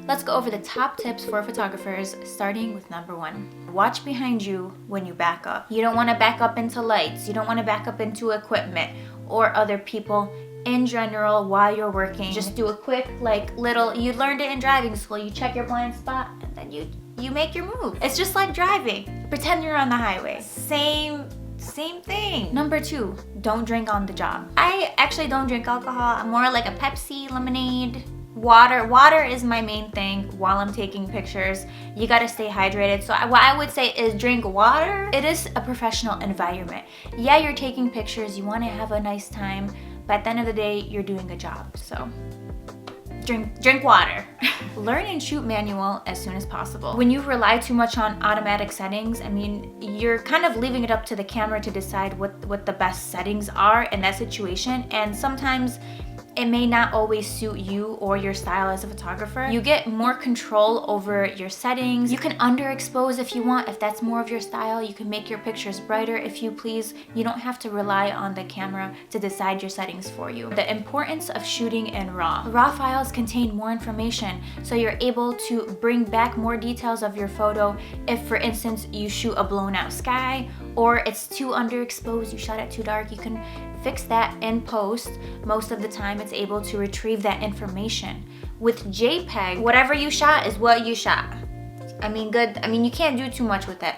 Let's go over the top tips for photographers, starting with number 1. Watch behind you when you back up. You don't want to back up into lights. You don't want to back up into equipment or other people in general while you're working. Just do a quick, you learned it in driving school. You check your blind spot and then you make your move. It's just like driving. Pretend you're on the highway. Same thing. Number 2, don't drink on the job. I actually don't drink alcohol. I'm more like a Pepsi, lemonade, water is my main thing while I'm taking pictures. You gotta stay hydrated. So what I would say is drink water. It is a professional environment. Yeah, you're taking pictures, you wanna have a nice time, but at the end of the day, you're doing a job. So drink water. Learn and shoot manual as soon as possible. When you rely too much on automatic settings, you're kind of leaving it up to the camera to decide what the best settings are in that situation, and sometimes it may not always suit you or your style as a photographer. You get more control over your settings. You can underexpose if you want, if that's more of your style. You can make your pictures brighter if you please. You don't have to rely on the camera to decide your settings for you. The importance of shooting in RAW. RAW files contain more information, so you're able to bring back more details of your photo. If, for instance, you shoot a blown out sky or it's too underexposed, you shot it too dark, you can fix that in post. Most of the time it's able to retrieve that information. With JPEG, whatever you shot is what you shot. You can't do too much with it.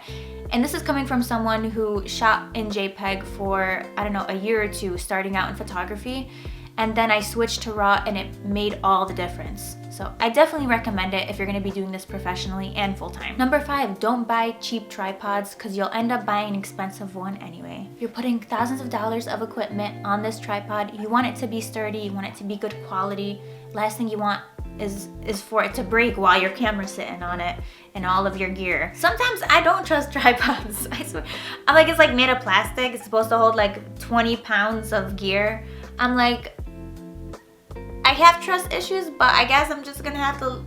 And this is coming from someone who shot in JPEG for, a year or two starting out in photography. And then I switched to RAW and it made all the difference. So I definitely recommend it if you're gonna be doing this professionally and full-time. Number 5, don't buy cheap tripods because you'll end up buying an expensive one anyway. You're putting thousands of dollars of equipment on this tripod. You want it to be sturdy, you want it to be good quality. Last thing you want is for it to break while your camera's sitting on it and all of your gear. Sometimes I don't trust tripods, I swear. It's like made of plastic. It's supposed to hold like 20 pounds of gear. I have trust issues, but I guess I'm just gonna have to,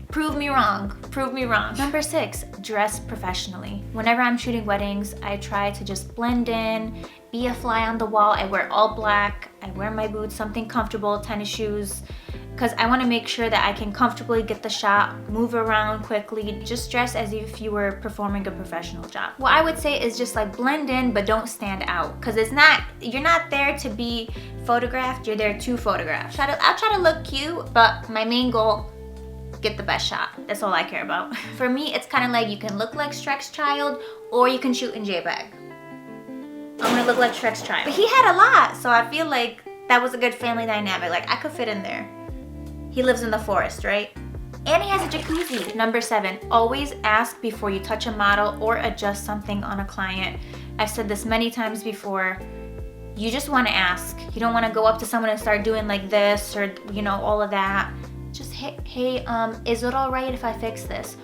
prove me wrong. Number 6, dress professionally. Whenever I'm shooting weddings, I try to just blend in, be a fly on the wall. I wear all black, I wear my boots, something comfortable, tennis shoes, because I want to make sure that I can comfortably get the shot, move around quickly, just dress as if you were performing a professional job. What I would say is just blend in, but don't stand out, because you're not there to be photographed, you're there to photograph. I'll try to look cute, but my main goal, get the best shot. That's all I care about. For me, it's kind of like you can look like Shrek's child, or you can shoot in JPEG. I'm gonna look like Shrek's child. But he had a lot, so I feel like that was a good family dynamic. I could fit in there. He lives in the forest, right? And he has a jacuzzi. Number 7, always ask before you touch a model or adjust something on a client. I've said this many times before. You just want to ask. You don't want to go up to someone and start doing like this or, all of that. Just, hey, is it all right if I fix this?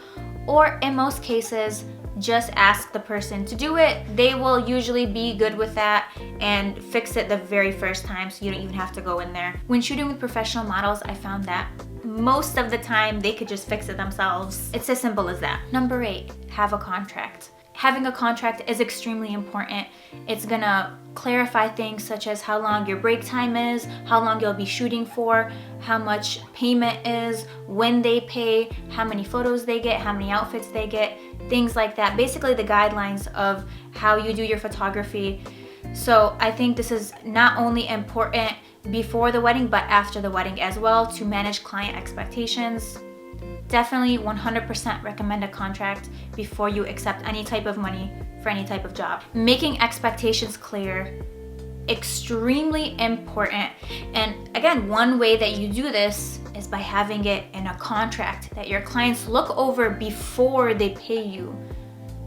Or in most cases, just ask the person to do it. They will usually be good with that and fix it the very first time, so you don't even have to go in there. When shooting with professional models, I found that most of the time they could just fix it themselves. It's as simple as that. Number 8, have a contract. Having a contract is extremely important. It's gonna clarify things such as how long your break time is, how long you'll be shooting for, how much payment is, when they pay, how many photos they get, how many outfits they get, things like that. Basically the guidelines of how you do your photography. So I think this is not only important before the wedding, but after the wedding as well, to manage client expectations. Definitely 100% recommend a contract before you accept any type of money for any type of job. Making expectations clear, extremely important. And again, one way that you do this is by having it in a contract that your clients look over before they pay you.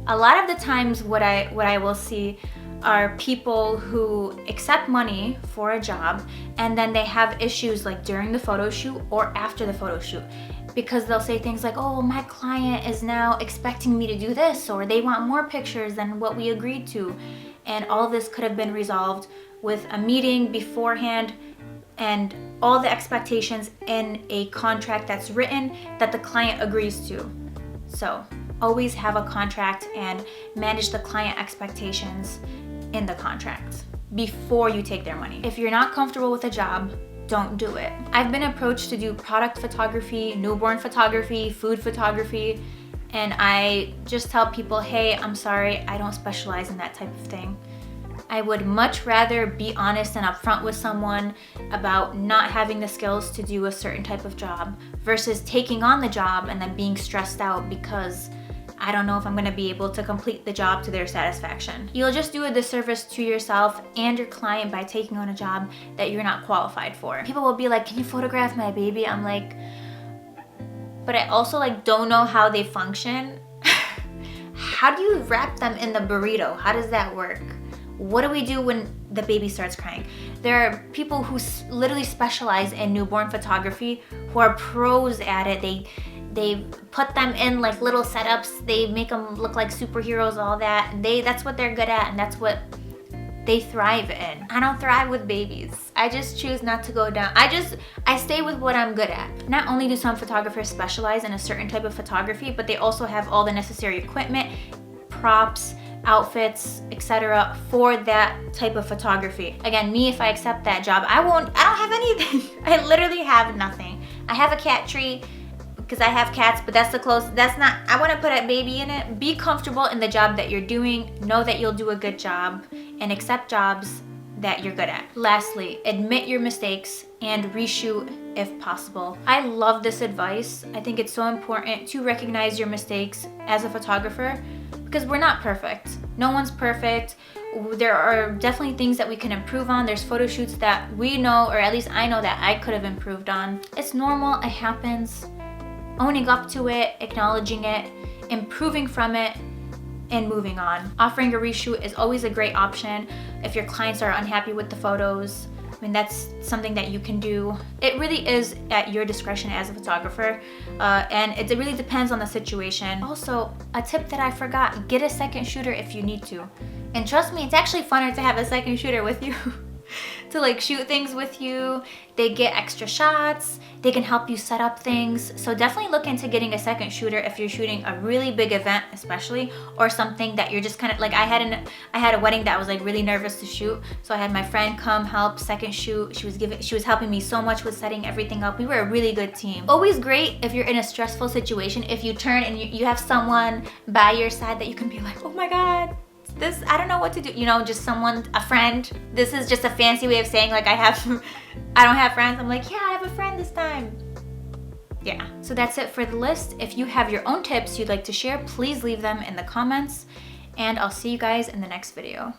A lot of the times what I will see are people who accept money for a job and then they have issues like during the photo shoot or after the photo shoot, because they'll say things like, oh, my client is now expecting me to do this, or they want more pictures than what we agreed to. And all of this could have been resolved with a meeting beforehand and all the expectations in a contract that's written that the client agrees to. So always have a contract and manage the client expectations in the contract before you take their money. If you're not comfortable with a job, don't do it. I've been approached to do product photography, newborn photography, food photography, and I just tell people, hey, I'm sorry, I don't specialize in that type of thing. I would much rather be honest and upfront with someone about not having the skills to do a certain type of job versus taking on the job and then being stressed out because I don't know if I'm gonna be able to complete the job to their satisfaction. You'll just do a disservice to yourself and your client by taking on a job that you're not qualified for. People will be like, can you photograph my baby? I'm like, but I also like don't know how they function. How do you wrap them in the burrito? How does that work? What do we do when the baby starts crying? There are people who literally specialize in newborn photography who are pros at it. They put them in like little setups. They make them look like superheroes, all that. That's what they're good at, and that's what they thrive in. I don't thrive with babies. I just choose not to go down. I stay with what I'm good at. Not only do some photographers specialize in a certain type of photography, but they also have all the necessary equipment, props, outfits, etc. for that type of photography. Again, me, if I accept that job, I don't have anything. I literally have nothing. I have a cat tree because I have cats, but that's not, I want to put a baby in it. Be comfortable in the job that you're doing. Know that you'll do a good job and accept jobs that you're good at. Lastly, admit your mistakes and reshoot if possible. I love this advice. I think it's so important to recognize your mistakes as a photographer because we're not perfect. No one's perfect. There are definitely things that we can improve on. There's photo shoots that we know, or at least I know that I could have improved on. It's normal, it happens. Owning up to it, acknowledging it, improving from it, and moving on. Offering a reshoot is always a great option if your clients are unhappy with the photos. I mean, that's something that you can do. It really is at your discretion as a photographer, and it really depends on the situation. Also, a tip that I forgot, get a second shooter if you need to. And trust me, it's actually funner to have a second shooter with you. To like shoot things with you. They get extra shots. They can help you set up things. So definitely look into getting a second shooter if you're shooting a really big event, especially, or something that you're just kind of like, I had a wedding that I was like really nervous to shoot. So I had my friend come help second shoot. She was helping me so much with setting everything up. We were a really good team. Always great if you're in a stressful situation, if you turn and you have someone by your side that you can be like, oh my God, this, I don't know what to do. You know, just someone, a friend. This is just a fancy way of saying like I don't have friends. I'm like, yeah, I have a friend this time. Yeah, so that's it for the list. If you have your own tips you'd like to share, please leave them in the comments, and I'll see you guys in the next video.